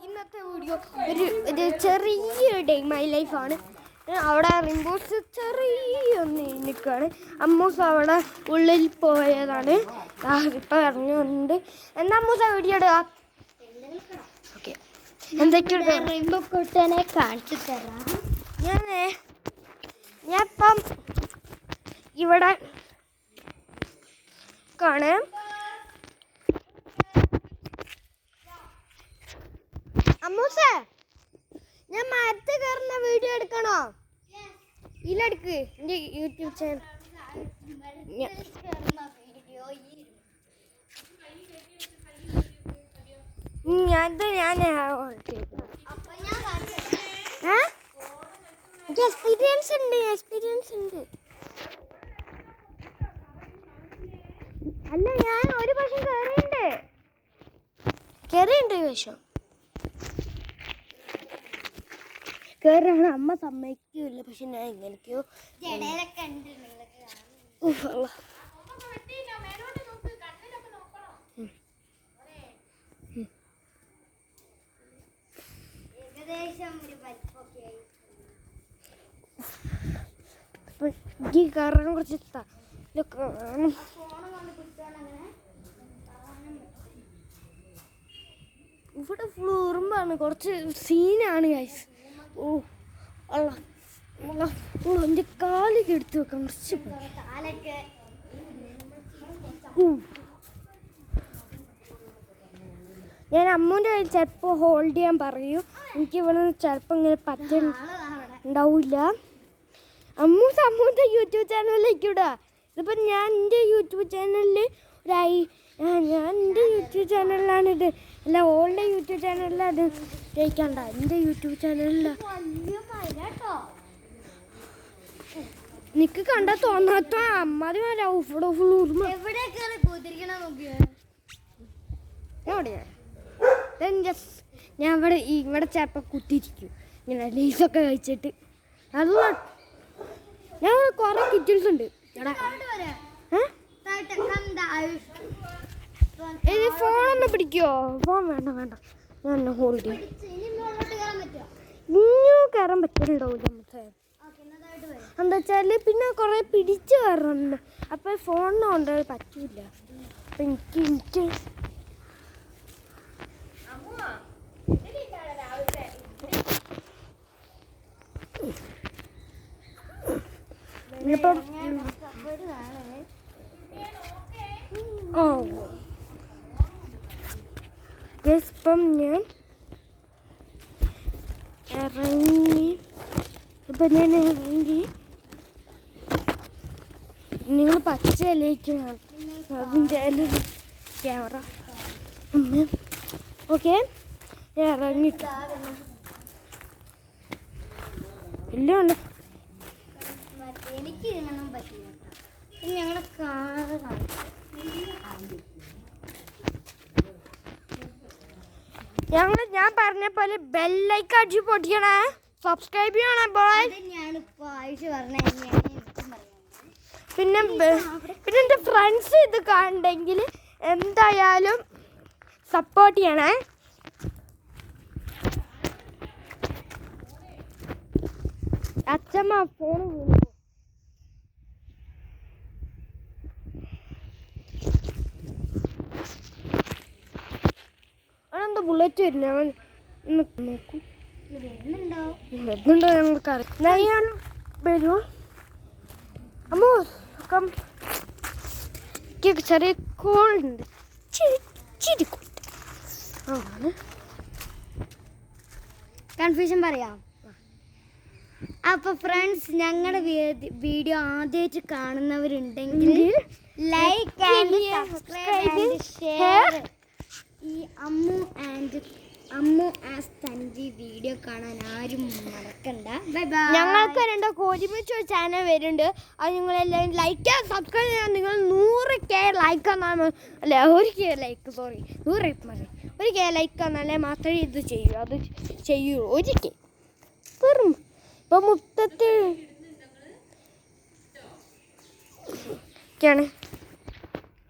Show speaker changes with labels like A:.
A: ഇന്നത്തെ വീഡിയോ ഒരു ചെറിയൊരു ഡേ മൈ ലൈഫാണ്. അവിടെ റിംബോസ് ചെറിയൊന്ന് നിൽക്കുകയാണ്. അമ്മൂസ് അവിടെ ഉള്ളിൽ പോയതാണ്. ഇപ്പം ഇറങ്ങി വന്നിട്ടുണ്ട്. എന്താ അമ്മൂസ വീഡിയോ ഇടുക? ഓക്കെ, എന്തൊക്കെയുണ്ട് റിംബോ കുട്ടനെ കാണിച്ചു തരാം. ഞാനിപ്പം ഇവിടെ കാണാം. അമ്മൂസേ, ഞാൻ മരത്ത് കയറുന്ന വീഡിയോ എടുക്കണോ? ഇല്ലെടുക്ക്. എൻ്റെ യൂട്യൂബ് ചാനൽ എക്സ്പീരിയൻസ് ഉണ്ട്. അല്ല, ഞാൻ ഒരു വർഷം കയറിയുണ്ട് ഈ വർഷം. കയറാണ് അമ്മ സമ്മതിക്കൂല. പക്ഷെ ഞാൻ എങ്ങനെയൊക്കെയോ ഈ കയറാൻ കുറച്ച് ഇവിടെ ഫ്ലോറുമ്പാണ്. കുറച്ച് സീനാണ് ഗൈസ്. ഓ എൻ്റെ കാലൊക്കെ എടുത്ത് വെക്കാം. കുറച്ച് ഞാൻ അമ്മൂൻ്റെ കയ്യിൽ ചിലപ്പോൾ ഹോൾഡ് ചെയ്യാൻ പറയൂ. എനിക്ക് ഇവിടെ ചിലപ്പോൾ ഇങ്ങനെ ഉണ്ടാവില്ല. അമ്മൂൻ്റെ യൂട്യൂബ് ചാനലിലേക്ക് ഇടുക. ഇതിപ്പോൾ ഞാൻ എൻ്റെ യൂട്യൂബ് ചാനലിൽ ഞാൻ എൻ്റെ യൂട്യൂബ് ചാനലിലാണിത്. അല്ല, ഓളുടെ യൂട്യൂബ് ചാനലിലാണ് അത് ജയിക്കണ്ട. എൻ്റെ യൂട്യൂബ് ചാനലില്ല. നിനക്ക് കണ്ടാൽ തോന്നാത്ത അമ്മാതി ഞാൻ ഇവിടെ ചിലപ്പോൾ കുത്തിയിരിക്കും ഇങ്ങനെ ലേസൊക്കെ കഴിച്ചിട്ട്. നല്ല ഞാൻ കുറേ കിച്ചൺസ് ഉണ്ട്. ഫോണൊന്ന് പിടിക്കുമോ? ഫോൺ വേണ്ട ഞാൻ ഹോൾഡ് ചെയ്യും. ഇനിയും കയറാൻ പറ്റുന്നുണ്ടാവില്ല. എന്താ വെച്ചാൽ പിന്നെ കുറേ പിടിച്ച് കയറുന്നുണ്ട്. അപ്പം ഫോണിന് കൊണ്ട് പറ്റൂല. അപ്പം എനിക്ക് ഇപ്പം ഇപ്പം ഞാൻ ഇറങ്ങി. നിങ്ങൾ പച്ചയിലേക്ക് അതിൻ്റെ ക്യാമറ. ഓക്കെ, ഞാൻ ഇറങ്ങിയിട്ട് എല്ലാം എനിക്ക് പറ്റില്ല. ഞങ്ങളെ ഞാൻ പറഞ്ഞ പോലെ ബെല്ലൈക്കൺ അടിച്ച് പൊട്ടിക്കണേ. സബ്സ്ക്രൈബ് ചെയ്യണേ ബോയ്. പിന്നെ എൻ്റെ ഫ്രണ്ട്സ് ഇത് കാണണ്ടെങ്കിൽ എന്തായാലും സപ്പോർട്ട് ചെയ്യണേ. അച്ഛമ്മ ഫോൺ അതെന്താ ബുള്ളറ്റ് വരുന്ന നോക്കൂ. വരുന്നുണ്ടോ? ഞങ്ങൾക്ക് അറിയാൻ വരുമോ? അമ്മോ ചെറിയ കോളുണ്ട്. കൺഫ്യൂഷൻ പറയാം. അപ്പൊ ഫ്രണ്ട്സ്, ഞങ്ങളുടെ വീഡിയോ ആദ്യമായിട്ട് കാണുന്നവരുണ്ടെങ്കിൽ like and subscribe and share. ഈ അമ്മു ആസ് തൻവി വീഡിയോ കാണാൻ ആരും മറക്കണ്ട. Bye bye. ഞങ്ങൾക്ക് 2 കോഴിമിച്ച് ചാനൽ വരുന്നുണ്ട്. അത് നിങ്ങളെല്ലാവരും ലൈക്ക് ആൻഡ് സബ്സ്ക്രൈബ് ചെയ്യാൻ. നിങ്ങൾ 100K ലൈക്ക് തന്നാൽ, അല്ല 1K like, sorry 100K like തന്നാലേ മാത്രമേ ഇത് ചെയ്യൂ. അത് ചെയ്യൂ 1K വെറും. ഇപ്പം മുട്ടത്ത് ഒക്കെയാണ്.